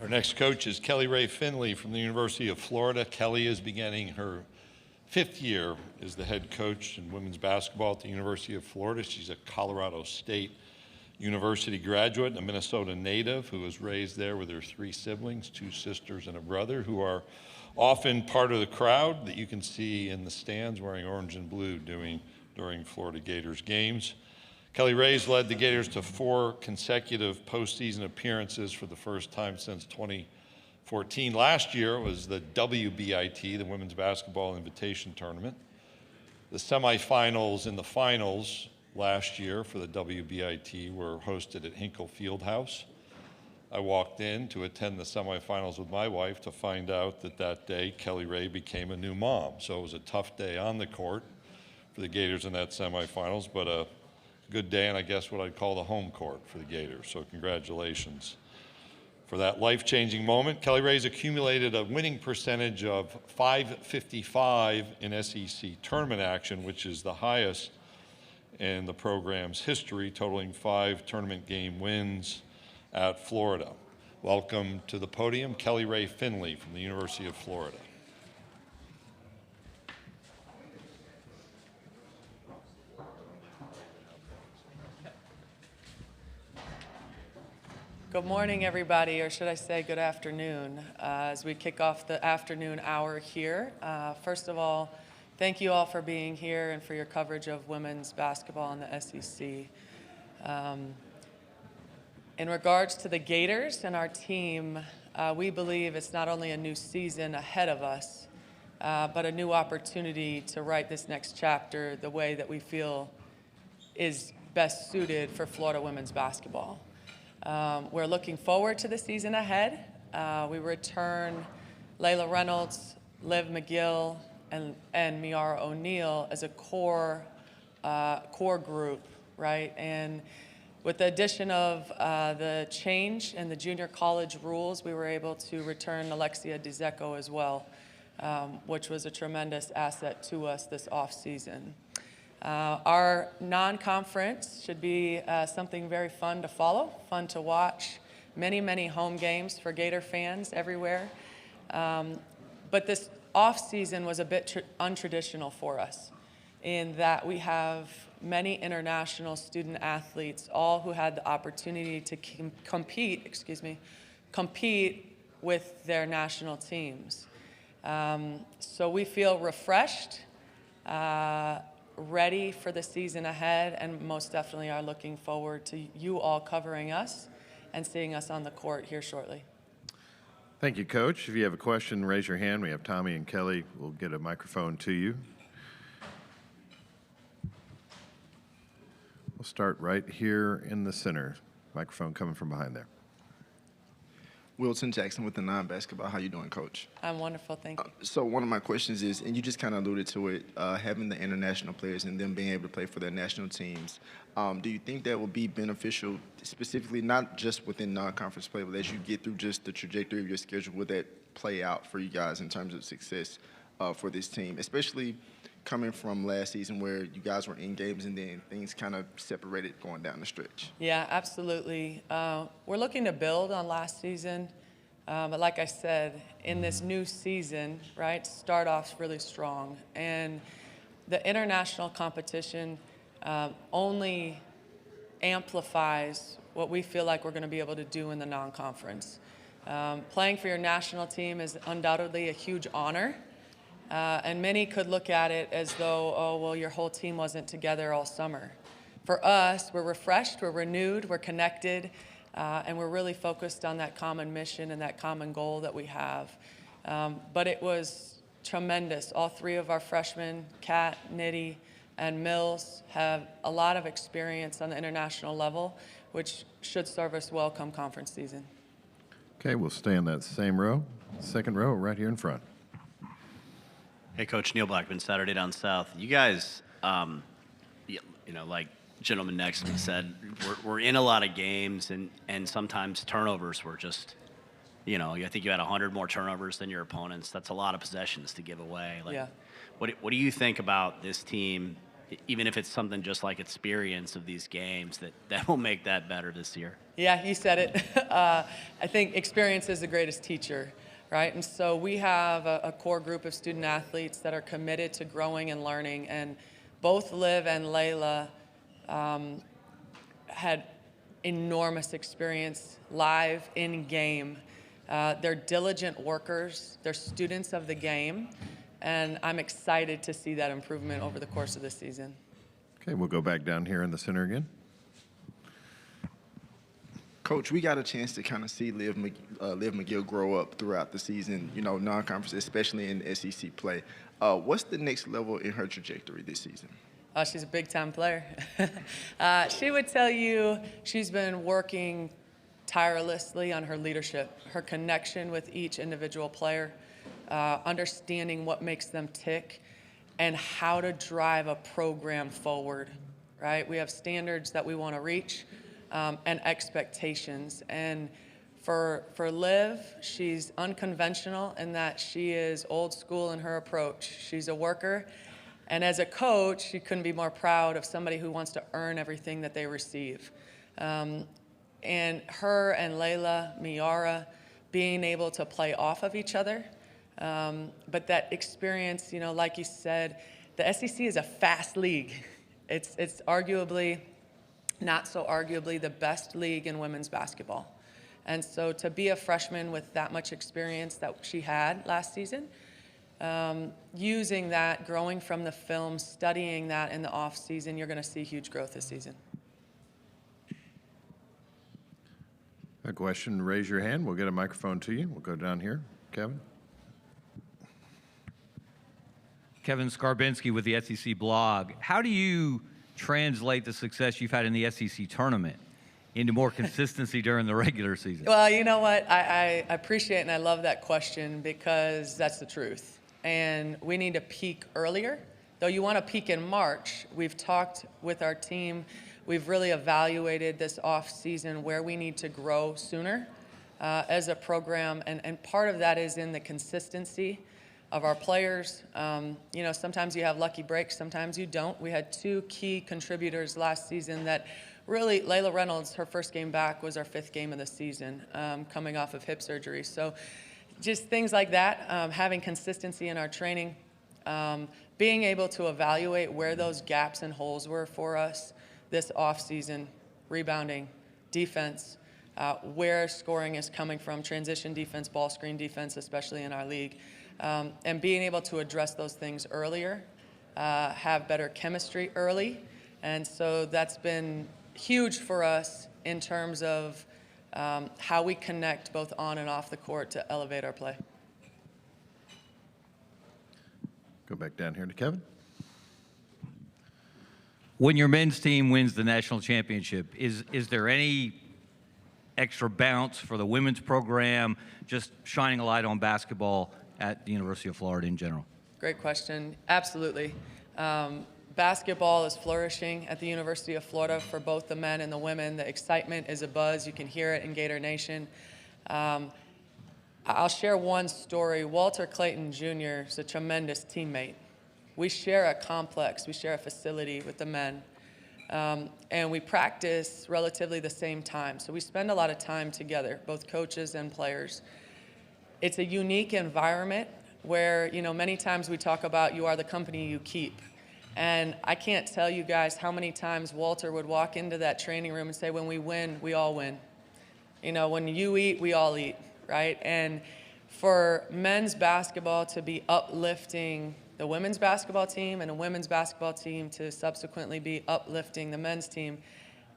Our next coach is Rae Finley from the University of Florida. Kelly is beginning her 5th year as the head coach in women's basketball at the University of Florida. She's a Colorado State University graduate and a Minnesota native who was raised there with her 3 siblings, 2 sisters and a brother, who are often part of the crowd that you can see in the stands wearing orange and blue during Florida Gators games. Rae's led the Gators to 4 consecutive postseason appearances for the first time since 2014. Last year was the WBIT, the Women's Basketball Invitation Tournament. The semifinals and the finals last year for the WBIT were hosted at Hinkle Fieldhouse. I walked in to attend the semifinals with my wife to find out that day Rae became a new mom. So it was a tough day on the court for the Gators in that semifinals, but a good day, and I guess what I'd call the home court for the Gators. So congratulations for that life-changing moment. Rae's accumulated a winning percentage of .555 in SEC tournament action, which is the highest in the program's history, totaling 5 tournament game wins at Florida. Welcome to the podium, Rae Finley from the University of Florida. Good morning, everybody, or should I say good afternoon, as we kick off the afternoon hour here. First of all, thank you all for being here and for your coverage of women's basketball in the SEC. In regards to the Gators and our team, we believe it's not only a new season ahead of us, but a new opportunity to write this next chapter the way that we feel is best suited for Florida women's basketball. We're looking forward to the season ahead. We return Layla Reynolds, Liv McGill, and Miara O'Neal as a core group, right? And with the addition of the change in the junior college rules, we were able to return Alexia DeZecco as well, which was a tremendous asset to us this offseason. Our non-conference should be something very fun to follow, fun to watch. Many, many home games for Gator fans everywhere. But this off-season was a bit untraditional for us in that we have many international student athletes, all who had the opportunity to compete with their national teams. So we feel refreshed, ready for the season ahead, and most definitely are looking forward to you all covering us and seeing us on the court here shortly. Thank you, Coach. If you have a question, raise your hand. We have Tommy and Kelly. We'll get a microphone to you. We'll start right here in the center. Microphone coming from behind there. Wilson Jackson with the Non-Basketball. How you doing, Coach? I'm wonderful, thank you. So one of my questions is, and you just kind of alluded to it, having the international players and them being able to play for their national teams, do you think that will be beneficial, specifically not just within non-conference play, but as you get through just the trajectory of your schedule, will that play out for you guys in terms of success for this team, especially coming from last season where you guys were in games and then things kind of separated going down the stretch? Yeah, absolutely. We're looking to build on last season, but like I said, in this new season, right, start off really strong. And the international competition only amplifies what we feel like we're going to be able to do in the non-conference. Playing for your national team is undoubtedly a huge honor. And many could look at it as though, oh, well, your whole team wasn't together all summer. For us, we're refreshed, we're renewed, we're connected, and we're really focused on that common mission and that common goal that we have. But it was tremendous. All 3 of our freshmen, Kat, Nitty, and Mills, have a lot of experience on the international level, which should serve us well come conference season. Okay, we'll stay in that same row. Second row, right here in front. Hey, Coach, Neil Blackman, Saturday Down South. You guys, like gentleman next to me said, we're in a lot of games, and sometimes turnovers were just, I think you had 100 more turnovers than your opponents. That's a lot of possessions to give away. Yeah. What do you think about this team, even if it's something just like experience of these games, that will make that better this year. Yeah, you said it. I think experience is the greatest teacher, right? And so we have a core group of student athletes that are committed to growing and learning. And both Liv and Layla had enormous experience live in game. They're diligent workers. They're students of the game. And I'm excited to see that improvement over the course of the season. Okay, we'll go back down here in the center again. Coach, we got a chance to kind of see Liv McGill grow up throughout the season, non-conference, especially in SEC play. What's the next level in her trajectory this season? She's a big-time player. She would tell you she's been working tirelessly on her leadership, her connection with each individual player, understanding what makes them tick, and how to drive a program forward, right? We have standards that we want to reach and expectations. And for Liv, she's unconventional in that she is old school in her approach. She's a worker. And as a coach, she couldn't be more proud of somebody who wants to earn everything that they receive. And her and Layla, Miara, being able to play off of each other. But that experience, like you said, the SEC is a fast league. It's arguably, not so arguably, the best league in women's basketball. And so to be a freshman with that much experience that she had last season, using that, growing from the film, studying that in the off season, you're going to see huge growth this season. A question, raise your hand. We'll get a microphone to you. We'll go down here. Kevin? Kevin Skarbinski with the SEC blog. How do you translate the success you've had in the SEC tournament into more consistency during the regular season? Well, you know what? I appreciate and I love that question because that's the truth. And we need to peak earlier. Though you want to peak in March, we've talked with our team. We've really evaluated this off season where we need to grow sooner as a program. And part of that is in the consistency of our players. Sometimes you have lucky breaks, sometimes you don't. We had two key contributors last season that really, Layla Reynolds, her first game back was our 5th game of the season, coming off of hip surgery. So just things like that, having consistency in our training, being able to evaluate where those gaps and holes were for us this offseason, rebounding, defense, where scoring is coming from, transition defense, ball screen defense, especially in our league, and being able to address those things earlier, have better chemistry early. And so that's been huge for us in terms of how we connect both on and off the court to elevate our play. Go back down here to Kevin. When your men's team wins the national championship, is there any extra bounce for the women's program, just shining a light on basketball at the University of Florida in general? Great question. Absolutely. Basketball is flourishing at the University of Florida for both the men and the women. The excitement is abuzz. You can hear it in Gator Nation. I'll share one story. Walter Clayton Jr. is a tremendous teammate. We share a complex. We share a facility with the men. And we practice relatively the same time. So we spend a lot of time together, both coaches and players. It's a unique environment where, many times we talk about you are the company you keep. And I can't tell you guys how many times Walter would walk into that training room and say, when we win, we all win. When you eat, we all eat, right? And for men's basketball to be uplifting the women's basketball team and a women's basketball team to subsequently be uplifting the men's team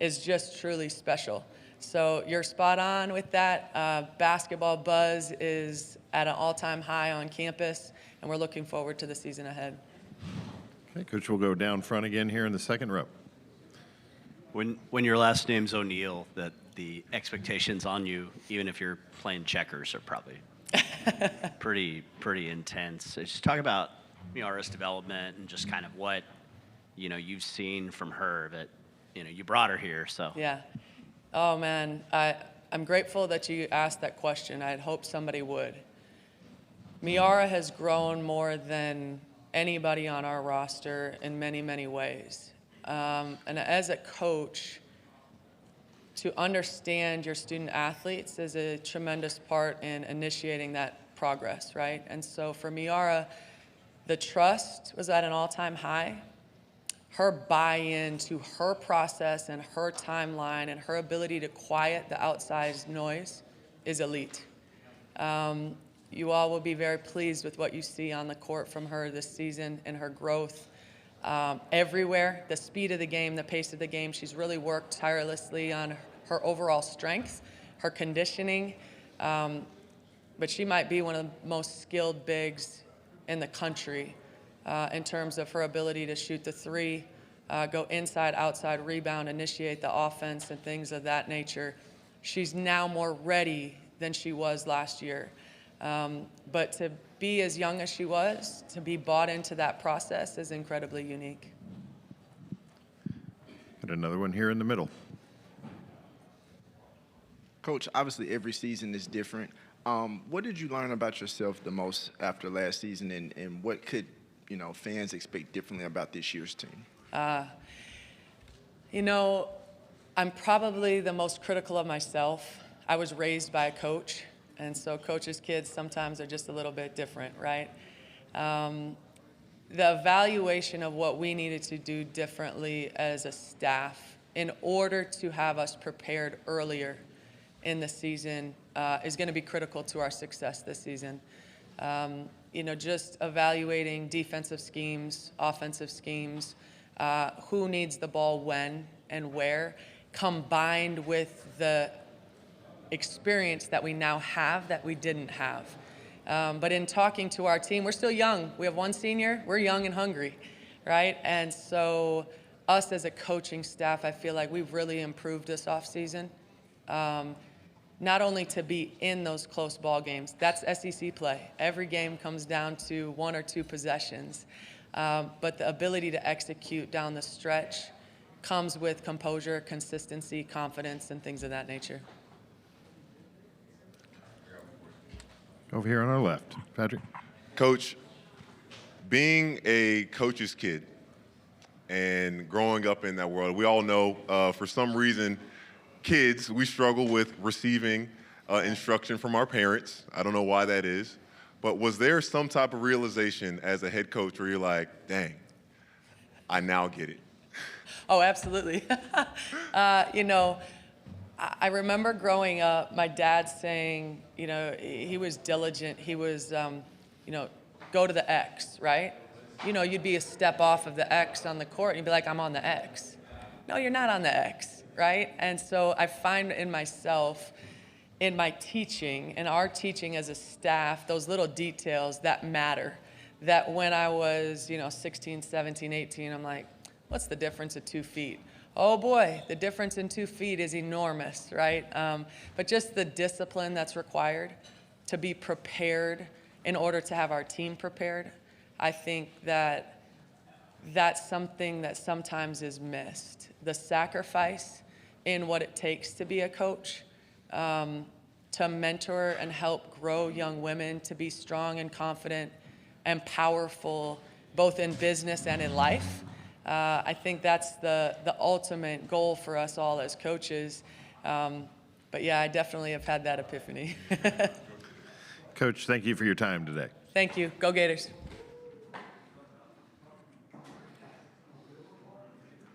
is just truly special. So you're spot on with that. Basketball buzz is at an all-time high on campus, and we're looking forward to the season ahead. Okay, Coach, we'll go down front again here in the second row. When your last name's O'Neal, that the expectations on you, even if you're playing checkers, are probably pretty intense. So just talk about Miara's development and just kind of what you've seen from her. That you brought her here, so yeah. Oh man, I'm grateful that you asked that question. I had hoped somebody would. Miara has grown more than anybody on our roster in many, many ways. And as a coach, to understand your student athletes is a tremendous part in initiating that progress, right? And so for Miara, the trust was at an all-time high. Her buy-in to her process and her timeline and her ability to quiet the outsized noise is elite. You all will be very pleased with what you see on the court from her this season and her growth everywhere. The speed of the game, the pace of the game, she's really worked tirelessly on her overall strength, her conditioning, but she might be one of the most skilled bigs in the country in terms of her ability to shoot the three, go inside, outside, rebound, initiate the offense, and things of that nature. She's now more ready than she was last year. But to be as young as she was, to be bought into that process is incredibly unique. And another one here in the middle. Coach, obviously every season is different. What did you learn about yourself the most after last season, and what could fans expect differently about this year's team? I'm probably the most critical of myself. I was raised by a coach, and so coaches' kids sometimes are just a little bit different, right? The evaluation of what we needed to do differently as a staff in order to have us prepared earlier in the season is going to be critical to our success this season. Just evaluating defensive schemes, offensive schemes, who needs the ball when and where, combined with the experience that we now have that we didn't have. But in talking to our team, we're still young. We have one senior. We're young and hungry, right? And so us as a coaching staff, I feel like we've really improved this offseason. Not only to be in those close ball games, that's SEC play. Every game comes down to 1 or 2 possessions. But the ability to execute down the stretch comes with composure, consistency, confidence, and things of that nature. Over here on our left, Patrick. Coach, being a coach's kid and growing up in that world, we all know for some reason, kids, we struggle with receiving instruction from our parents. I don't know why that is. But was there some type of realization as a head coach where you're like, dang, I now get it? Oh, absolutely. I remember growing up, my dad saying, he was diligent. He was, go to the X, right? You'd be a step off of the X on the court, and you'd be like, I'm on the X. No, you're not on the X, right? And so I find in myself, in my teaching, in our teaching as a staff, those little details that matter, that when I was, 16, 17, 18, I'm like, what's the difference of 2 feet? Oh boy, the difference in 2 feet is enormous, right? But just the discipline that's required to be prepared in order to have our team prepared, I think that that's something that sometimes is missed. The sacrifice in what it takes to be a coach, to mentor and help grow young women to be strong and confident and powerful, both in business and in life. I think that's the ultimate goal for us all as coaches. But yeah, I definitely have had that epiphany. Coach, thank you for your time today. Thank you. Go Gators.